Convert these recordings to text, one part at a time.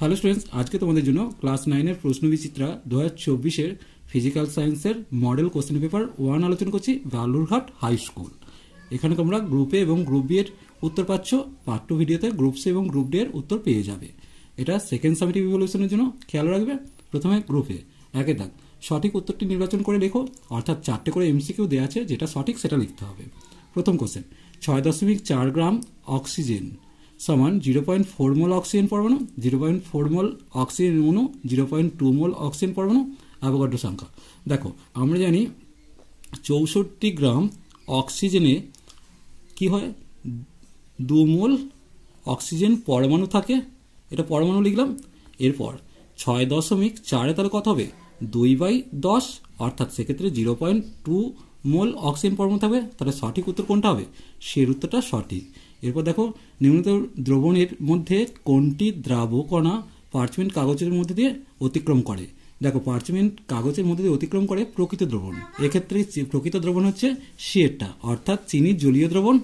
Hello students, আজকে তোমাদের জন্য ক্লাস 9 প্রশ্ন বিচিত্রা 2024 ফিজিক্যাল সায়েন্সের মডেল কোশ্চেন পেপার 1 আলোচনা করছি বালুরঘাট হাই স্কুল। এখানে তোমরা গ্রুপ এ এবং গ্রুপ বি এর উত্তর পাচ্ছ। পার্ট 2 ভিডিওতে গ্রুপ সি এবং গ্রুপ ডি এর উত্তর পেয়ে যাবে। এটা সেকেন্ড সামেটিভ ইভ্যালুয়েশনের জন্য খেয়াল রাখবে। প্রথমে গ্রুপ এ একে দাগ সঠিক উত্তরটি নির্বাচন করে লেখো, অর্থাৎ 4টে করে এমসিকিউ দেওয়া আছে, যেটা সঠিক সেটা লিখতে হবে। প্রথম কোশ্চেন, 6.4 গ্রাম অক্সিজেন সমান 0.4 মোল অক্সিজেন পরমাণু, 0.4 মোল অক্সিজেন অণু, 0.2 মোল অক্সিজেন পরমাণু, অ্যাভোগাড্রো সংখ্যা। দেখো আমরা জানি 64 গ্রাম অক্সিজেনে কি হয়, 2 মোল অক্সিজেন পরমাণু থাকে, এটা পরমাণু লিখলাম। এরপর 6.4 তাহলে কত হবে, 2/10, অর্থাৎ সেক্ষেত্রে 0.2 মোল অক্সিজেন পরমাণু থাকবে। তাহলে সঠিক উত্তর কোনটা হবে, সেই উত্তরটা সঠিক। এরপর দেখো নিম্নলিখিত দ্রবণের মধ্যে কোনটি দ্রাবকণা পার্চমেন্ট কাগজের মধ্যে দিয়ে অতিক্রম করে। দেখো পার্চমেন্ট কাগজের মধ্যে দিয়ে অতিক্রম করে প্রকৃত দ্রবণ। এক্ষেত্রে প্রকৃত দ্রবণ হচ্ছে সিয়েরটা, অর্থাৎ চিনির জলীয় দ্রবণ।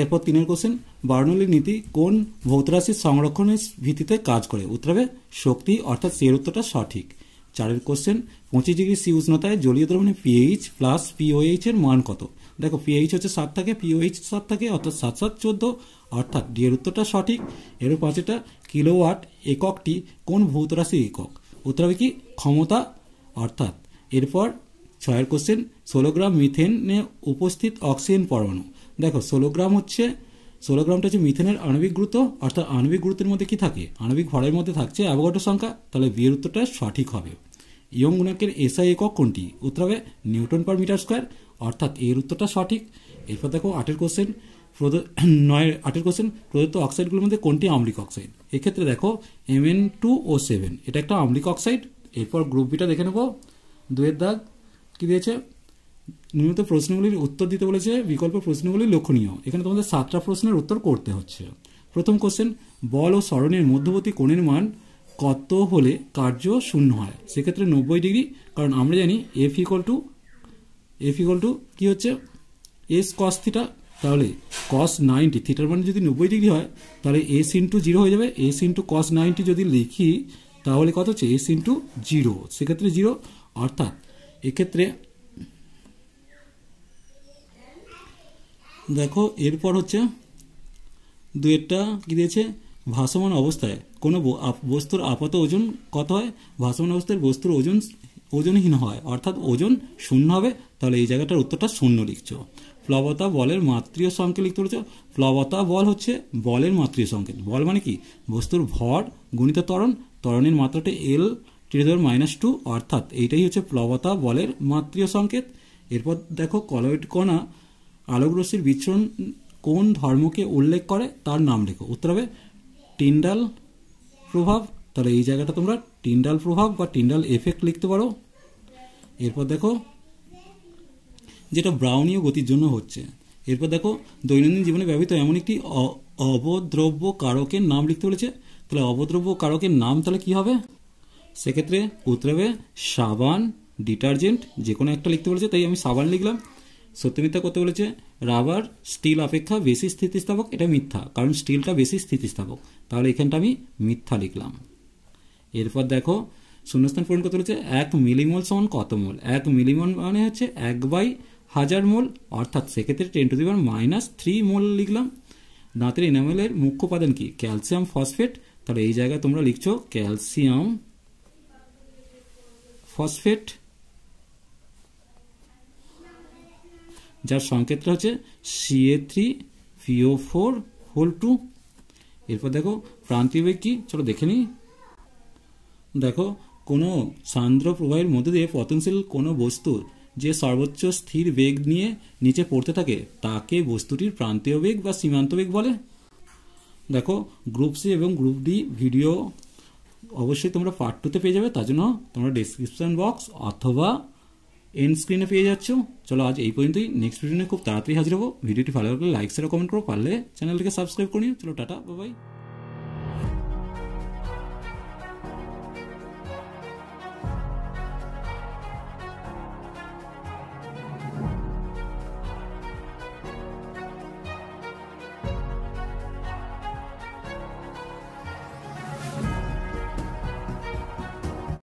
এরপর 3 কোশ্চেন, বার্নৌলির নীতি কোন ভৌত রাশির সংরক্ষণের ভিত্তিতে কাজ করে। উত্তর হবে শক্তি, অর্থাৎ এর উত্তরটা সঠিক। 4 কোশ্চেন, 25 ডিগ্রি সি উষ্ণতায় জলীয় দ্রবণে পিএইচ প্লাস পিওএইচ এর মান কত। দেখো পিএইচ হচ্ছে 7 থাকে, পিওএইচ 7 থাকে, অর্থাৎ 7 7 14, অর্থাৎ ডি এর উত্তরটা সঠিক। এর 5টা কিলোওয়াট এককটি কোন ভৌত রাশির একক। উত্তর হবে কি, ক্ষমতা, অর্থাৎ। এরপর 6 কোশ্চেন, 16 গ্রাম মিথেনে উপস্থিত অক্সিজেন পরমাণু। দেখো 16 গ্রামটা হচ্ছে মিথেনের আণবিক গুরুত্ব, অর্থাৎ আণবিক গুরুত্বের মধ্যে কি থাকে, আণবিক ভরের মধ্যে থাকছে অ্যাভোগাড্রো সংখ্যা। তাহলে বি এর উত্তরটা সঠিক হবে। ইয়ং গুণকের এসআই একক কোনটি। উত্তর হবে নিউটন পার মিটার স্কোয়ার, অর্থাৎ এর উত্তরটা সঠিক। এরপর দেখো 8 কোশ্চেন, 8 কোশ্চেন, প্রদত্ত অক্সাইডগুলোর মধ্যে কোনটি আম্লিক অক্সাইড। এক্ষেত্রে দেখো Mn2O7 এটা একটা আম্লিক অক্সাইড। এরপর গ্রুপ বিটা দেখে নেব। 2 দাগ কি দিয়েছে, নিয়মিত প্রশ্নগুলির উত্তর দিতে বলেছে, বিকল্প প্রশ্নগুলি লক্ষণীয়। এখানে তোমাদের 7টা প্রশ্নের উত্তর করতে হচ্ছে। প্রথম কোশ্চেন, বল ও সরণের মধ্যবর্তী কোণের মান কত হলে কার্য শূন্য হয়। সেক্ষেত্রে 90 ডিগ্রি, কারণ আমরা জানি এফ ইকুয়াল টু কি হচ্ছে এস কস থিটা। তাহলে কস 90 থিটার মান যদি 90 ডিগ্রি হয়, তাহলে এস ইন্টু 0 হয়ে যাবে। এস ইন্টু কস 90 যদি লিখি তাহলে কত হচ্ছে, এস ইন্টু 0, সেক্ষেত্রে 0, অর্থাৎ এক্ষেত্রে দেখো এরপর হচ্ছে 2টা কি দিয়েছে, ভাসমান অবস্থায় কোনো বস্তুর আপাত ওজন কত হয়। ভাসমান অবস্থায় বস্তুর ওজনহীন হয়, অর্থাৎ ওজন 0 হবে। তাহলে এই জায়গাটার উত্তরটা 0 লিখছো। প্লবতা বলের মাত্রীয় সংকেত লিখতে বলেছো। প্লবতা বল হচ্ছে বলের মাত্রীয় সংকেত। বল মানে কি, বস্তুর ভর গুণিত ত্বরণ, ত্বরণের মাত্রাটা L⁻², অর্থাৎ এইটাই হচ্ছে প্লবতা বলের মাত্রীয় সংকেত। এরপর দেখো কলয়েড কণা আলোক রশ্মির বিচ্ছুরণ কোন ধর্মকে উল্লেখ করে তার নাম লেখো। উত্তর হবে টিন্ডাল প্রভাব। তাহলে এই জায়গাটা তোমরা টিন্ডাল প্রভাব বা টিন্ডাল এফেক্ট লিখতে পারো। এরপর দেখো যেটা ব্রাউনীয় গতির জন্য হচ্ছে। এরপর দেখো দৈনন্দিন জীবনে ব্যবহৃত এমন একটি অবদ্রব্য কারকের নাম লিখতে বলেছে। তাহলে অবদ্রব্য কারকের নাম তাহলে কি হবে, সেক্ষেত্রে উত্তর হবে সাবান, ডিটারজেন্ট, যে কোনো একটা লিখতে বলেছে, তাই আমি সাবান লিখলাম। সত্য মিথ্যা করতে বলেছে, রাবার স্টিল অপেক্ষা বেশি স্থিতিস্থাপক, এটা মিথ্যা, কারণ স্টিলটা বেশি স্থিতিস্থাপক। তাহলে এখানটা আমি মিথ্যা লিখলাম। এরপর দেখো শূন্যস্থান পূরণ করতে বলেছে, 1 মিলিমোল সমান কত মোল। 1 মিলিমোল মানে হচ্ছে 1/1000 মোল, অর্থাৎ সেক্ষেত্রে 10⁻³ মোল লিখলাম। দাঁতের এনামেলের মুখ্য উপাদান কি, ক্যালসিয়াম ফসফেট। তাহলে এই জায়গায় তোমরা লিখছো ক্যালসিয়াম ফসফেট, যার সংকেতটা হচ্ছে Ca3PO4(2). এরপর দেখো প্রান্তীয় বেগ কি, চলো দেখে নিই। দেখো কোনো সান্দ্র প্রবাহের মধ্যে দিয়ে পতনশীল কোনো বস্তুর যে সর্বোচ্চ স্থির বেগ নিয়ে নিচে পড়তে থাকে তাকে বস্তুটির প্রান্তীয় বেগ বা সীমান্ত বেগ বলে। দেখো গ্রুপ সি এবং গ্রুপ ডি ভিডিও অবশ্যই তোমরা পার্ট 2তে পেয়ে যাবে, তার জন্য তোমরা ডেসক্রিপশন বক্স অথবা এন্ড স্ক্রিনে পেয়ে যাচ্ছ। চলো আজ এই পর্যন্তই, নেক্সট ভিডিও নিয়ে খুব তাড়াতাড়ি হাজির হবো। ভিডিওটি ভালো লাগলে লাইক শেয়ার কমেন্ট করো, পারলে চ্যানেলটিকে সাবস্ক্রাইব করে নিও। চলো টাটা, বাই বাই।